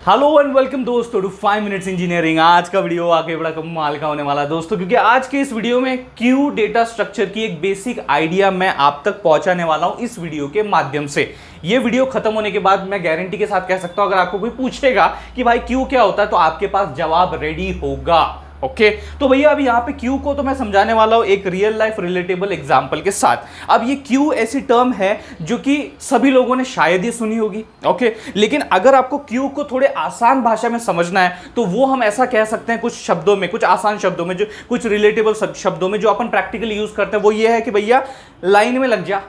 Hello and welcome दोस्तों to 5 minutes engineering. आज का वीडियो आगे बड़ा कमाल का होने वाला है दोस्तों, क्योंकि आज के इस वीडियो में क्यू डेटा स्ट्रक्चर की एक बेसिक आइडिया मैं आप तक पहुंचाने वाला हूं इस वीडियो के माध्यम से। ये वीडियो खत्म होने के बाद मैं गारंटी के साथ कह सकता हूं, अगर आपको कोई पूछेगा कि भाई क्यू क्या होता है तो आपके पास जवाब रेडी होगा। ओके तो भैया अभी यहाँ पे क्यू को तो मैं समझाने वाला हूँ एक रियल लाइफ रिलेटेबल एग्जांपल के साथ। अब ये क्यू ऐसी टर्म है जो कि सभी लोगों ने शायद ही सुनी होगी। ओके लेकिन अगर आपको क्यू को थोड़े आसान भाषा में समझना है तो वो हम ऐसा कह सकते हैं कुछ शब्दों में, कुछ आसान शब्दों में, जो कुछ रिलेटेबल शब्दों में जो अपन प्रैक्टिकली यूज करते हैं वो ये है कि भैया लाइन में लग जा।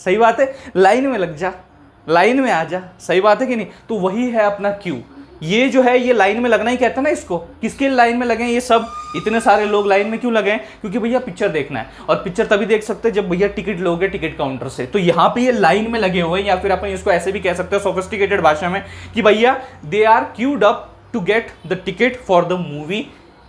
सही बात है, लाइन में लग जा, लाइन में आ जा। सही बात है कि नहीं? तो वही है अपना क्यू। ये जो है ये लाइन में लगना ही कहते हैं ना इसको। किसके लाइन में लगे ये सब इतने सारे लोग लाइन में क्यों लगे हैं? क्योंकि भैया पिक्चर देखना है, और पिक्चर तभी देख सकते हैं जब भैया टिकट लोगे टिकट काउंटर से। तो यहाँ पे ये लाइन में लगे हुए हैं, या फिर अपन इसको ऐसे भी कह सकते हैं सोफिस्टिकेटेड भाषा में कि भैया they are queued up to get the ticket for the movie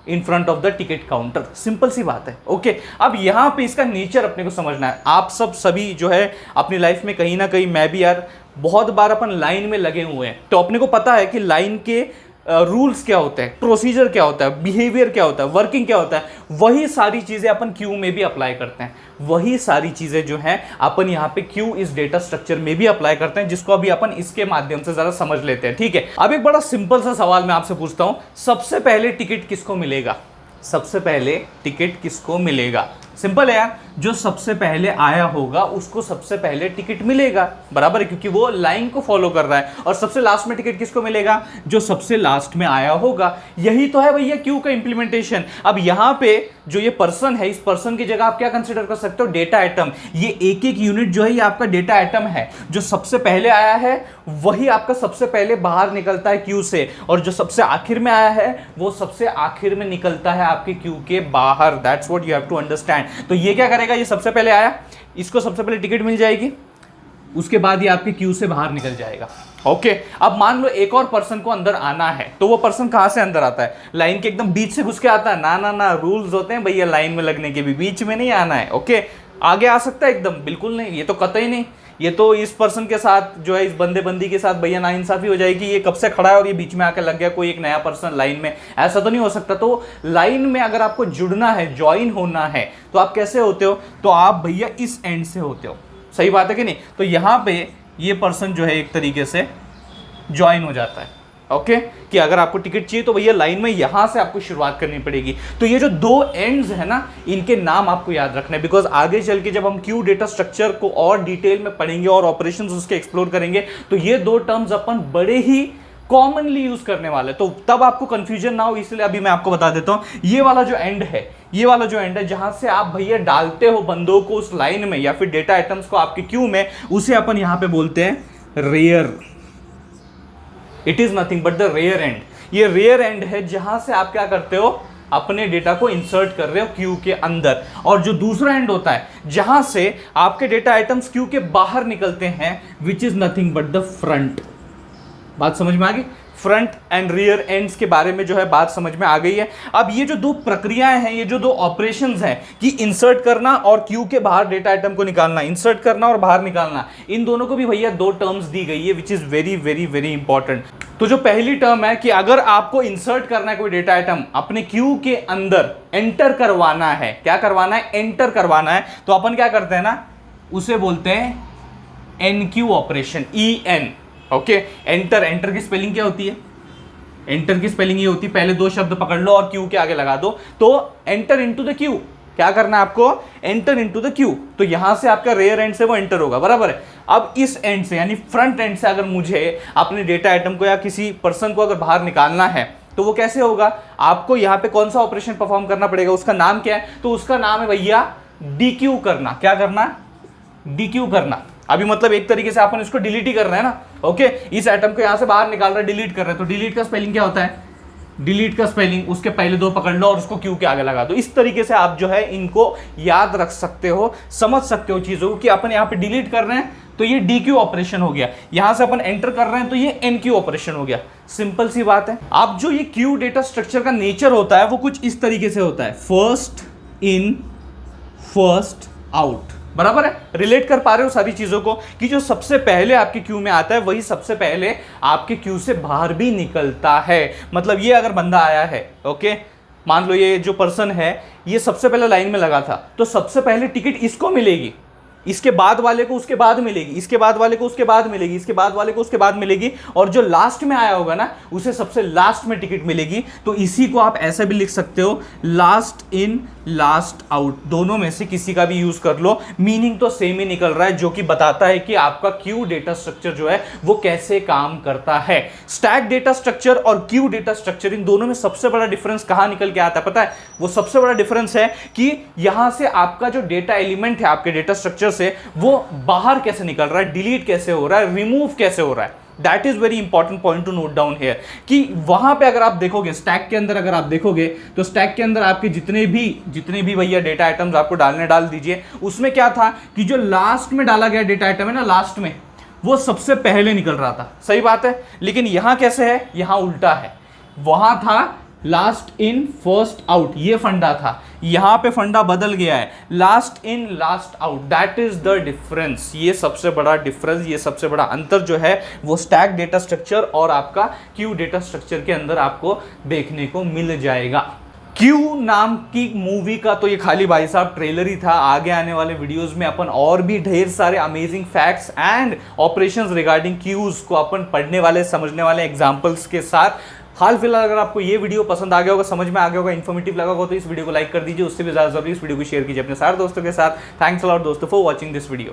in front of the ticket counter. Simple सी बात है। ओके अब यहां पे इसका नेचर अपने को समझना है। आप सभी जो है अपनी लाइफ में कहीं ना कहीं, मैं भी यार बहुत बार अपन लाइन में लगे हुए हैं, तो अपने को पता है कि लाइन के रूल्स क्या होते हैं, प्रोसीजर क्या होता है, बिहेवियर क्या होता है, वर्किंग क्या होता है। वही सारी चीजें अपन क्यू में भी अप्लाई करते हैं। वही सारी चीजें जो हैं अपन यहाँ पे क्यू इस डेटा स्ट्रक्चर में भी अप्लाई करते हैं, जिसको अभी अपन इसके माध्यम से जरा समझ लेते हैं। ठीक है, अब एक बड़ा सिंपल सा सवाल मैं आपसे पूछता हूं, सबसे पहले टिकट किसको मिलेगा? सबसे पहले टिकट किसको मिलेगा? सिंपल है यार, जो सबसे पहले आया होगा उसको सबसे पहले टिकट मिलेगा, बराबर है, क्योंकि वो लाइन को फॉलो कर रहा है। और सबसे लास्ट में टिकट किसको मिलेगा? जो सबसे लास्ट में आया होगा। यही तो है भैया क्यू का इंप्लीमेंटेशन। अब यहां पे जो ये पर्सन है, इस पर्सन की जगह आप क्या कंसीडर कर सकते हो? Data item. ये एक एक यूनिट जो है ये आपका डेटा आइटम है। जो सबसे पहले आया है वही आपका सबसे पहले बाहर निकलता है क्यू से, और जो सबसे आखिर में आया है वो सबसे आखिर में निकलता है आपके क्यू के बाहर। That's what you have to understand. तो ये क्या करेगा? ये सबसे पहले आया, इसको सबसे पहले टिकट मिल जाएगी, उसके बाद ये आपके क्यू से बाहर निकल जाएगा। ओके अब मान लो एक और पर्सन को अंदर आना है, तो वो पर्सन कहां से अंदर आता है? लाइन के एकदम बीच से घुस के आता है? ना ना ना, रूल्स होते हैं भैया लाइन में लगने के भी, बीच में नहीं आना है। ओके आगे आ सकता है एकदम? बिल्कुल नहीं, ये तो कतई नहीं। ये तो इस पर्सन के साथ जो है, इस बंदी के साथ भैया नाइंसाफी हो जाएगी। ये कब से खड़ा है और ये बीच में आकर लग गया कोई एक नया पर्सन लाइन में, ऐसा तो नहीं हो सकता। तो लाइन में अगर आपको जुड़ना है, ज्वाइन होना है, तो आप कैसे होते हो? तो आप भैया इस एंड से होते हो। सही बात है कि नहीं? तो यहां पे ये पर्सन जो है एक तरीके से ज्वाइन हो जाता है। ओके कि अगर आपको टिकट चाहिए तो भैया लाइन में यहां से आपको शुरुआत करनी पड़ेगी। तो ये जो दो एंड्स है ना, इनके नाम आपको याद रखना है, बिकॉज आगे चल के जब हम क्यू डेटा स्ट्रक्चर को और डिटेल में पढ़ेंगे और ऑपरेशंस उसके एक्सप्लोर करेंगे, तो ये दो टर्म्स अपन बड़े ही कॉमनली यूज करने वाले, तो तब आपको कंफ्यूजन ना हो, इसलिए अभी मैं आपको बता देता हूं। ये वाला जो एंड है, ये वाला जो एंड है जहां से आप भैया डालते हो बंदों को उस लाइन में या फिर डेटा आइटम्स को आपके क्यू में, उसे अपन यहां पे बोलते हैं rear. It is nothing but the rear end. ये रेयर एंड है जहां से आप क्या करते हो? अपने डेटा को इंसर्ट कर रहे हो क्यू के अंदर। और जो दूसरा एंड होता है जहां से आपके डेटा आइटम्स क्यू के बाहर निकलते हैं, which is nothing but the front. बात समझ में आ गई? फ्रंट एंड रियर एंड्स के बारे में जो है बात समझ में आ गई है। अब ये जो दो प्रक्रियाएं हैं, ये जो दो ऑपरेशंस हैं कि इंसर्ट करना और क्यू के बाहर डेटा आइटम को निकालना, इंसर्ट करना और बाहर निकालना, इन दोनों को भी भैया दो टर्म्स दी गई है, which is very very very important. तो जो पहली टर्म है कि अगर आपको इंसर्ट करना है कोई डेटा आइटम अपने क्यू के अंदर, एंटर करवाना है, क्या करवाना है? एंटर करवाना है, तो अपन क्या करते हैं ना, उसे बोलते हैं NQ operation, EN। Okay enter, enter की स्पेलिंग क्या होती है? एंटर की स्पेलिंग ये होती है, पहले दो शब्द पकड़ लो और क्यू के आगे लगा दो, तो एंटर इनटू द क्यू। क्या करना है आपको? Enter into the Q. तो यहां से आपका रेयर एंड से वो एंटर होगा, बराबर है। अब इस एंड से यानी फ्रंट एंड से अगर मुझे अपने डेटा आइटम को या किसी पर्सन को अगर बाहर निकालना है, तो वो कैसे होगा? आपको यहां पे कौन सा ऑपरेशन परफॉर्म करना पड़ेगा? उसका नाम क्या है? तो उसका नाम है भैया डीक्यू करना। क्या करना? डीक्यू करना। अभी मतलब एक तरीके से अपन इसको डिलीट ही कर रहे हैं ना। ओके इस आइटम को यहां से बाहर निकाल रहे हैं, डिलीट कर रहे हैं, तो डिलीट का स्पेलिंग क्या होता है? डिलीट का स्पेलिंग उसके पहले दो पकड़ लो और उसको क्यू के आगे लगा दो। इस तरीके से आप जो है इनको याद रख सकते हो, समझ सकते हो चीजों को कि अपन यहां पे डिलीट कर रहे हैं तो ये डीक्यू ऑपरेशन हो गया, यहां से अपन एंटर कर रहे हैं तो ये एनक्यू ऑपरेशन हो गया। सिंपल सी बात है। अब जो ये क्यू डेटा स्ट्रक्चर का नेचर होता है वो कुछ इस तरीके से होता है, फर्स्ट इन फर्स्ट आउट। बराबर है, रिलेट कर पा रहे हो सारी चीजों को कि जो सबसे पहले आपके क्यू में आता है वही सबसे पहले आपके क्यू से बाहर भी निकलता है। मतलब ये अगर बंदा आया है, ओके, मान लो ये जो पर्सन है ये सबसे पहले लाइन में लगा था, तो सबसे पहले टिकट इसको मिलेगी, इसके बाद वाले को उसके बाद मिलेगी, इसके बाद वाले को उसके बाद मिलेगी, इसके बाद वाले को उसके बाद मिलेगी, और जो लास्ट में आया होगा ना उसे सबसे लास्ट में टिकट मिलेगी। तो इसी को आप ऐसे भी लिख सकते हो, लास्ट इन लास्ट आउट, दोनों में से किसी का भी यूज कर लो, मीनिंग तो सेम ही निकल रहा है, जो कि बताता है कि आपका क्यू डेटा स्ट्रक्चर जो है वो कैसे काम करता है। स्टैक डेटा स्ट्रक्चर और क्यू डेटा स्ट्रक्चर, इन दोनों में सबसे बड़ा डिफरेंस कहां निकल के आता है पता है? वो सबसे बड़ा डिफरेंस है कि यहां से आपका जो डेटा एलिमेंट है आपके डेटा स्ट्रक्चर से, वो बाहर कैसे निकल रहा है, डिलीट कैसे हो रहा है, रिमूव कैसे हो रहा है। That is very important point two note down here, कि वहां पे अगर आप देखोगे स्टैक के अंदर, अगर आप देखोगे तो स्टैक के अंदर आपके जितने भी भैया डेटा आइटम्स आपको डालने डाल दीजिए, उसमें क्या था कि जो लास्ट में डाला गया डेटा आइटम है ना, लास्ट में वो सबसे पहले निकल रहा था, सही बात है। लेकिन यहां कैसे है, यहां उल्टा है, वहां था लास्ट इन फर्स्ट आउट, ये फंडा था, यहां पे फंडा बदल गया है, last in last out. That is the difference, ये सबसे बड़ा डिफरेंस, ये सबसे बड़ा अंतर जो है वो स्टैक डेटा स्ट्रक्चर और आपका क्यू डेटा स्ट्रक्चर के अंदर आपको देखने को मिल जाएगा। क्यू नाम की मूवी का तो ये खाली भाई साहब ट्रेलर ही था, आगे आने वाले वीडियोस में अपन और भी ढेर सारे amazing facts and operations regarding queues को अपन पढ़ने वाले, समझने वाले एग्जांपल्स के साथ। हाल फिलहाल अगर आपको ये वीडियो पसंद आ गया होगा, समझ में आ गया होगा, इन्फॉर्मेटिव लगा होगा, तो इस वीडियो को लाइक कर दीजिए, उससे भी ज़्यादा जरूरी इस वीडियो को शेयर कीजिए अपने सारे दोस्तों के साथ। थैंक्स अ लॉट दोस्तों फॉर वॉचिंग दिस वीडियो।